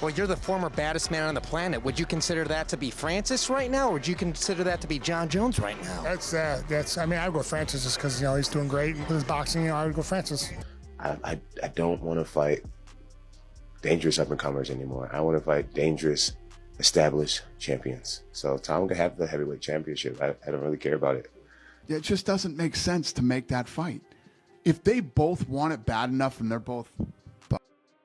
Well, you're the former baddest man on the planet. Would you consider that to be Francis right now, or would you consider that to be John Jones right now? I mean, I would go Francis just because, he's doing great. With his boxing, I would go Francis. I don't want to fight dangerous up-and-comers anymore. I want to fight dangerous, established champions. So Tom can have the heavyweight championship. I don't really care about it. It just doesn't make sense to make that fight. If they both want it bad enough and they're both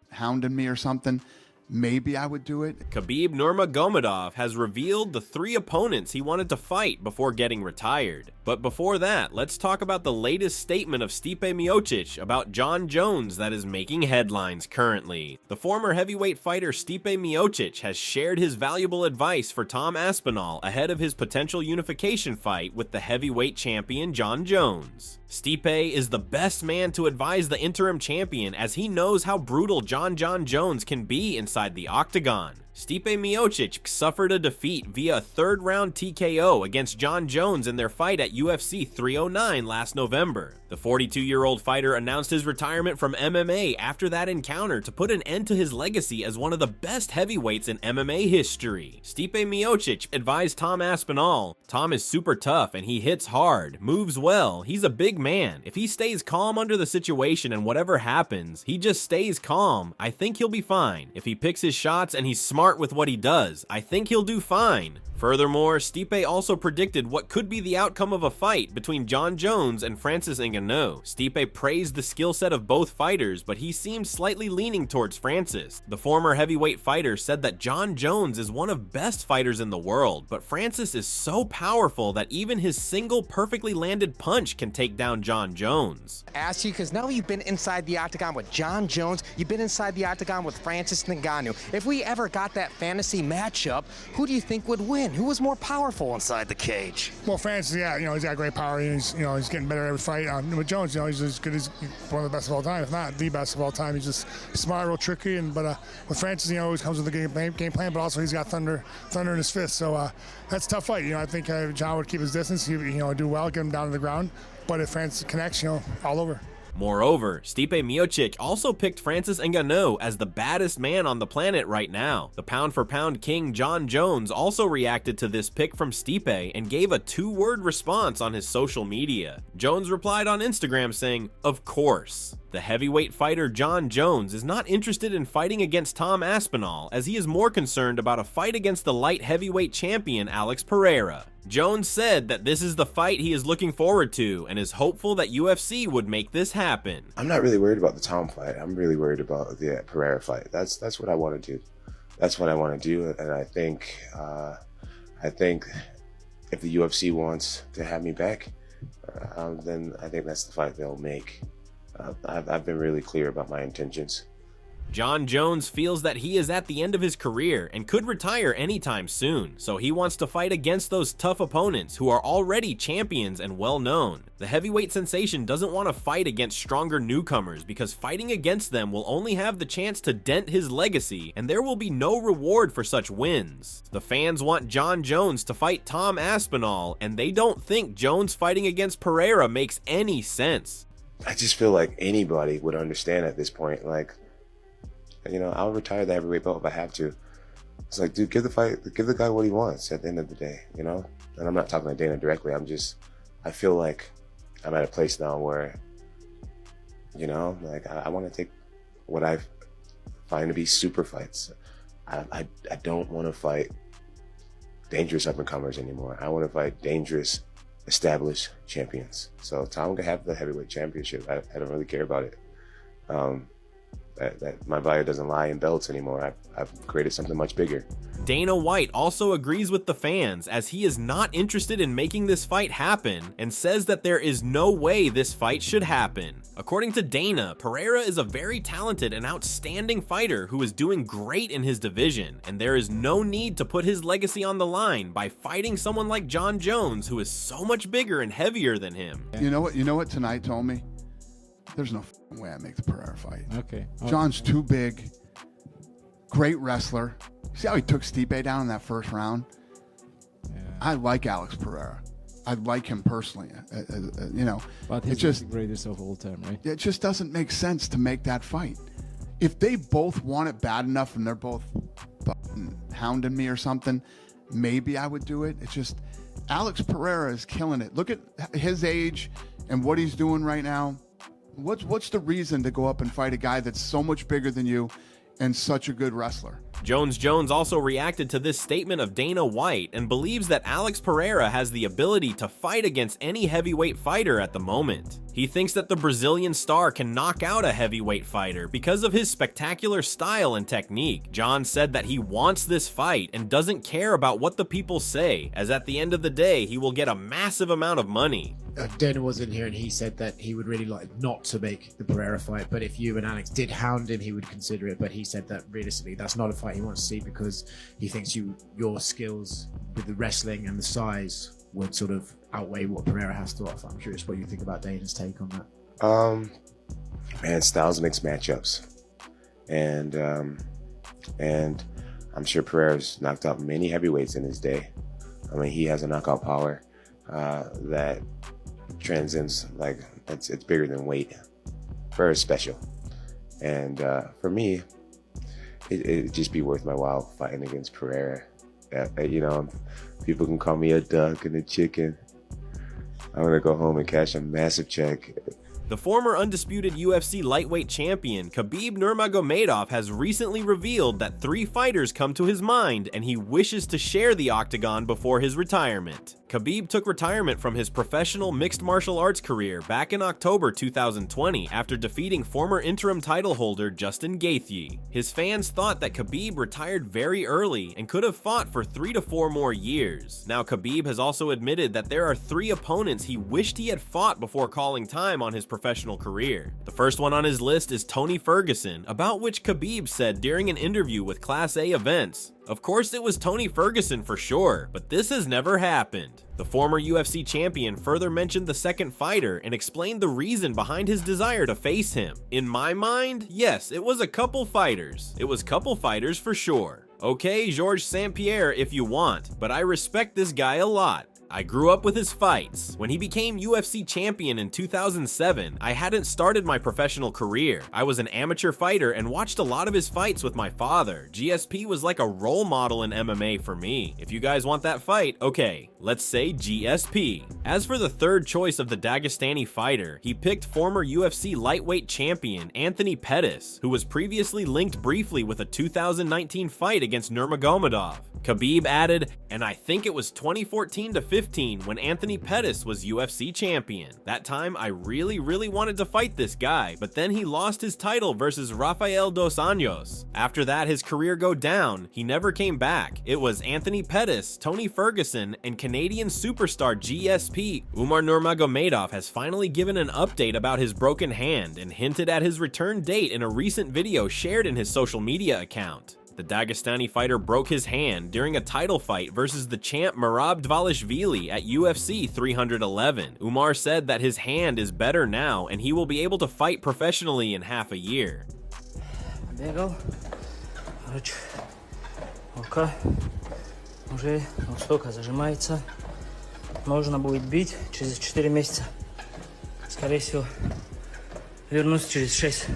hounding me or something, maybe I would do it. Khabib Nurmagomedov has revealed the 3 opponents he wanted to fight before getting retired. But before that, let's talk about the latest statement of Stipe Miocic about John Jones that is making headlines currently. The former heavyweight fighter Stipe Miocic has shared his valuable advice for Tom Aspinall ahead of his potential unification fight with the heavyweight champion John Jones. Stipe is the best man to advise the interim champion as he knows how brutal John Jones can be inside the octagon. Stipe Miocic suffered a defeat via a 3rd round TKO against John Jones in their fight at UFC 309 last November. The 42-year-old fighter announced his retirement from MMA after that encounter to put an end to his legacy as one of the best heavyweights in MMA history. Stipe Miocic advised Tom Aspinall, "Tom is super tough and he hits hard, moves well, he's a big man. If he stays calm under the situation and whatever happens, he just stays calm, I think he'll be fine. If he picks his shots and he's smart with what he does, I think he'll do fine." Furthermore, Stipe also predicted what could be the outcome of a fight between John Jones and Francis Ngannou. Stipe praised the skill set of both fighters, but he seemed slightly leaning towards Francis. The former heavyweight fighter said that John Jones is one of best fighters in the world, but Francis is so powerful that even his single perfectly landed punch can take down John Jones. Ask you because now you've been inside the octagon with John Jones, you've been inside the octagon with Francis Ngannou. If we ever got that fantasy matchup, who do you think would win? Who was more powerful inside the cage? Well, Francis, yeah, he's got great power. He's getting better every fight. With Jones, he's as good as one of the best of all time, if not the best of all time. He's just smart, real tricky. But with Francis, he always comes with a game plan, but also he's got thunder in his fist. So that's a tough fight. I think John would keep his distance. He do well, get him down to the ground. But if Francis connects, all over. Moreover, Stipe Miocic also picked Francis Ngannou as the baddest man on the planet right now. The pound-for-pound king John Jones also reacted to this pick from Stipe and gave a 2-word response on his social media. Jones replied on Instagram saying, "Of course." The heavyweight fighter John Jones is not interested in fighting against Tom Aspinall, as he is more concerned about a fight against the light heavyweight champion Alex Pereira. Jones said that this is the fight he is looking forward to and is hopeful that UFC would make this happen. I'm not really worried about the Tom fight. I'm really worried about the Pereira fight. That's what I want to do. That's what I want to do, and I think if the UFC wants to have me back, then I think that's the fight they'll make. I've been really clear about my intentions. John Jones feels that he is at the end of his career and could retire anytime soon, so he wants to fight against those tough opponents who are already champions and well known. The heavyweight sensation doesn't want to fight against stronger newcomers because fighting against them will only have the chance to dent his legacy, and there will be no reward for such wins. The fans want John Jones to fight Tom Aspinall, and they don't think Jones fighting against Pereira makes any sense. I just feel like anybody would understand at this point. I'll retire the heavyweight belt if I have to. It's like, dude, give the guy what he wants at the end of the day, And I'm not talking to Dana directly. I feel like I'm at a place now where, I want to take what I find to be super fights. I don't want to fight dangerous up-and-comers anymore. I want to fight dangerous, established champions. So Tom can have the heavyweight championship. I don't really care about it. That my bio doesn't lie in belts anymore. I've created something much bigger. Dana White also agrees with the fans as he is not interested in making this fight happen and says that there is no way this fight should happen. According to Dana, Pereira is a very talented and outstanding fighter who is doing great in his division, and there is no need to put his legacy on the line by fighting someone like John Jones, who is so much bigger and heavier than him. You know what tonight told me? There's no way I make the Pereira fight. Okay. John's too big. Great wrestler. See how he took Stipe down in that first round? Yeah. I like Alex Pereira. I like him personally. But he's just the greatest of all time, right? It just doesn't make sense to make that fight. If they both want it bad enough and they're both hounding me or something, maybe I would do it. It's just Alex Pereira is killing it. Look at his age and what he's doing right now. What's the reason to go up and fight a guy that's so much bigger than you and such a good wrestler? Jones also reacted to this statement of Dana White and believes that Alex Pereira has the ability to fight against any heavyweight fighter at the moment. He thinks that the Brazilian star can knock out a heavyweight fighter because of his spectacular style and technique. John said that he wants this fight and doesn't care about what the people say, as at the end of the day, he will get a massive amount of money. Dana was in here and he said that he would really like not to make the Pereira fight, but if you and Alex did hound him, he would consider it. But he said that realistically, that's not a fight he wants to see because he thinks your skills with the wrestling and the size would sort of outweigh what Pereira has to offer. I'm curious what you think about Dana's take on that. Man, styles mix matchups, and I'm sure Pereira's knocked out many heavyweights in his day. I mean, he has a knockout power that transcends, like, it's bigger than weight. Very special, and for me, it'd just be worth my while fighting against Pereira. You know, people can call me a duck and a chicken. I'm gonna go home and cash a massive check. The former undisputed UFC lightweight champion Khabib Nurmagomedov has recently revealed that 3 fighters come to his mind and he wishes to share the octagon before his retirement. Khabib took retirement from his professional mixed martial arts career back in October 2020 after defeating former interim title holder Justin Gaethje. His fans thought that Khabib retired very early and could have fought for 3 to 4 more years. Now Khabib has also admitted that there are 3 opponents he wished he had fought before calling time on his professional career. The first one on his list is Tony Ferguson, about which Khabib said during an interview with Class A Events, "Of course it was Tony Ferguson for sure, but this has never happened." The former UFC champion further mentioned the second fighter and explained the reason behind his desire to face him. "In my mind, yes, it was a couple fighters. It was couple fighters for sure. Okay, Georges St-Pierre if you want, but I respect this guy a lot. I grew up with his fights. When he became UFC champion in 2007, I hadn't started my professional career. I was an amateur fighter and watched a lot of his fights with my father. GSP was like a role model in MMA for me. If you guys want that fight, okay, let's say GSP. As for the third choice of the Dagestani fighter, he picked former UFC lightweight champion Anthony Pettis, who was previously linked briefly with a 2019 fight against Nurmagomedov. Khabib added, "And I think it was 2014 to 15 when Anthony Pettis was UFC champion. That time I really wanted to fight this guy, but then he lost his title versus Rafael dos Anjos. After that his career go down, he never came back. It was Anthony Pettis, Tony Ferguson, and Canadian superstar GSP. Umar Nurmagomedov has finally given an update about his broken hand and hinted at his return date in a recent video shared in his social media account. The Dagestani fighter broke his hand during a title fight versus the champ Merab Dvalishvili at UFC 311. Umar said that his hand is better now and he will be able to fight professionally in half a year. Бегал, короче, рука уже вот столько зажимается. Можно будет бить через 4 месяца. Скорее всего, вернусь через 6.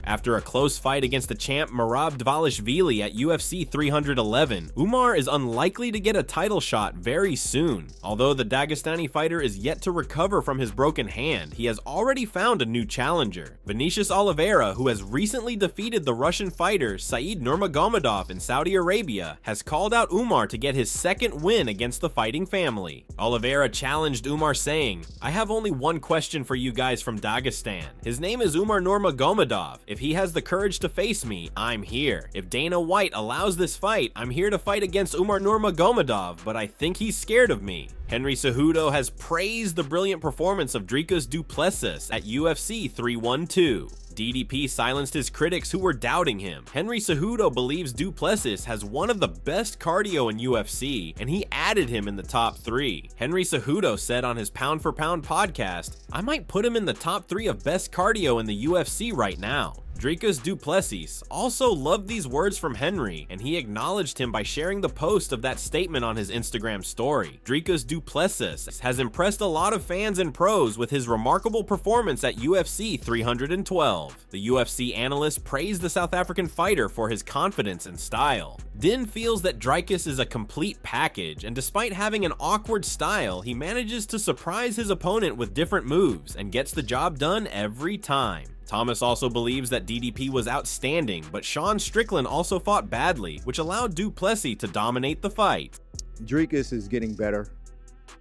After a close fight against the champ Merab Dvalishvili at UFC 311, Umar is unlikely to get a title shot very soon. Although the Dagestani fighter is yet to recover from his broken hand, he has already found a new challenger. Vinicius Oliveira, who has recently defeated the Russian fighter Said Nurmagomedov in Saudi Arabia, has called out Umar to get his second win against the fighting family. Oliveira challenged Umar saying, "I have only one question for you guys from Dagestan. His name is Umar Nurmagomedov. If he has the courage to face me, I'm here. If Dana White allows this fight, I'm here to fight against Umar Nurmagomedov, but I think he's scared of me." Henry Cejudo has praised the brilliant performance of Dricus du Plessis at UFC 312. DDP silenced his critics who were doubting him. Henry Cejudo believes du Plessis has one of the best cardio in UFC, and he added him in the top 3. Henry Cejudo said on his Pound for Pound podcast, "I might put him in the top 3 of best cardio in the UFC right now." Dricus du Plessis also loved these words from Henry, and he acknowledged him by sharing the post of that statement on his Instagram story. Dricus du Plessis has impressed a lot of fans and pros with his remarkable performance at UFC 312. The UFC analyst praised the South African fighter for his confidence and style. Din feels that Dricus is a complete package, and despite having an awkward style, he manages to surprise his opponent with different moves and gets the job done every time. Thomas also believes that DDP was outstanding, but Sean Strickland also fought badly, which allowed du Plessis to dominate the fight. Dricus is getting better.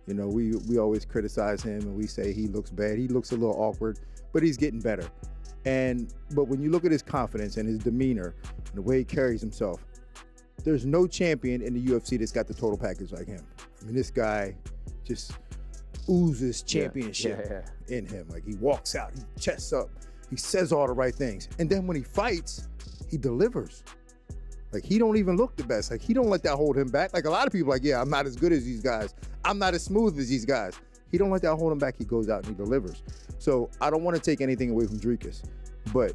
You know, we always criticize him and we say he looks bad. He looks a little awkward, but he's getting better. But when you look at his confidence and his demeanor and the way he carries himself, there's no champion in the UFC that's got the total package like him. I mean, this guy just oozes championship in him. Like, he walks out, he chests up, he says all the right things. And then when he fights, he delivers. Like, he don't even look the best. Like, he don't let that hold him back. Like, a lot of people like, yeah, I'm not as good as these guys. I'm not as smooth as these guys. He don't let that hold him back. He goes out and he delivers. So I don't want to take anything away from Dricus, but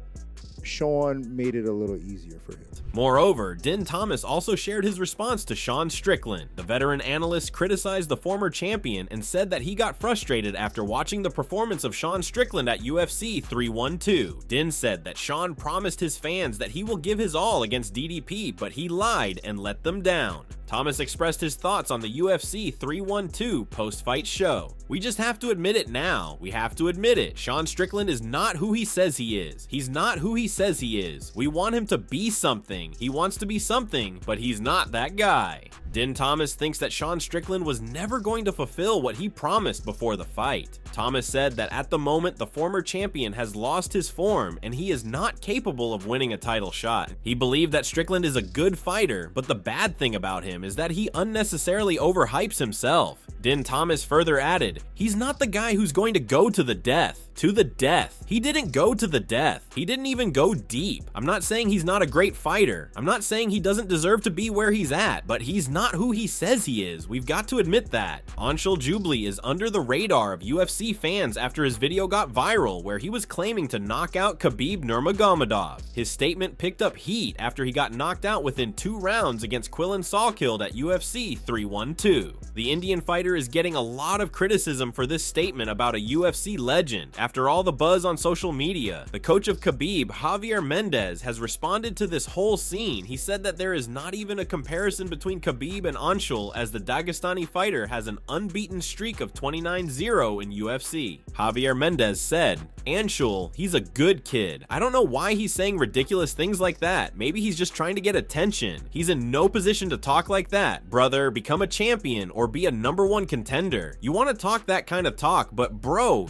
Sean made it a little easier for him. Moreover, Din Thomas also shared his response to Sean Strickland. The veteran analyst criticized the former champion and said that he got frustrated after watching the performance of Sean Strickland at UFC 312. Din said that Sean promised his fans that he will give his all against DDP, but he lied and let them down. Thomas expressed his thoughts on the UFC 312 post-fight show. "We just have to admit it now. We have to admit it. Sean Strickland is not who he says he is. He's not who he says he is. We want him to be something. He wants to be something, but he's not that guy." Din Thomas thinks that Sean Strickland was never going to fulfill what he promised before the fight. Thomas said that at the moment the former champion has lost his form and he is not capable of winning a title shot. He believed that Strickland is a good fighter, but the bad thing about him is that he unnecessarily overhypes himself. Din Thomas further added, "He's not the guy who's going to go to the death. To the death. He didn't go to the death. He didn't even go deep. I'm not saying he's not a great fighter. I'm not saying he doesn't deserve to be where he's at, but he's not who he says he is. We've got to admit that." Anshul Jubli is under the radar of UFC fans after his video got viral where he was claiming to knock out Khabib Nurmagomedov. His statement picked up heat after he got knocked out within 2 rounds against Quillan Salkild at UFC 312. The Indian fighter is getting a lot of criticism for this statement about a UFC legend. After all the buzz on social media, the coach of Khabib, Javier Mendez, has responded to this whole scene. He said that there is not even a comparison between Khabib and Anshul, as the Dagestani fighter has an unbeaten streak of 29-0 in UFC. Javier Mendez said, "Anshul, he's a good kid. I don't know why he's saying ridiculous things like that. Maybe he's just trying to get attention. He's in no position to talk like that. Brother, become a champion or be a #1 contender. You want to talk that kind of talk, but bro,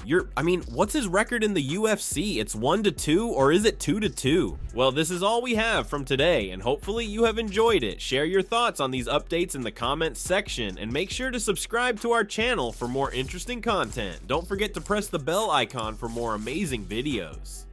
what's his record in the UFC? It's 1-2, or is it 2-2? Well, this is all we have from today, and hopefully you have enjoyed it. Share your thoughts on these updates in the comments section, and make sure to subscribe to our channel for more interesting content. Don't forget to press the bell icon for more amazing videos.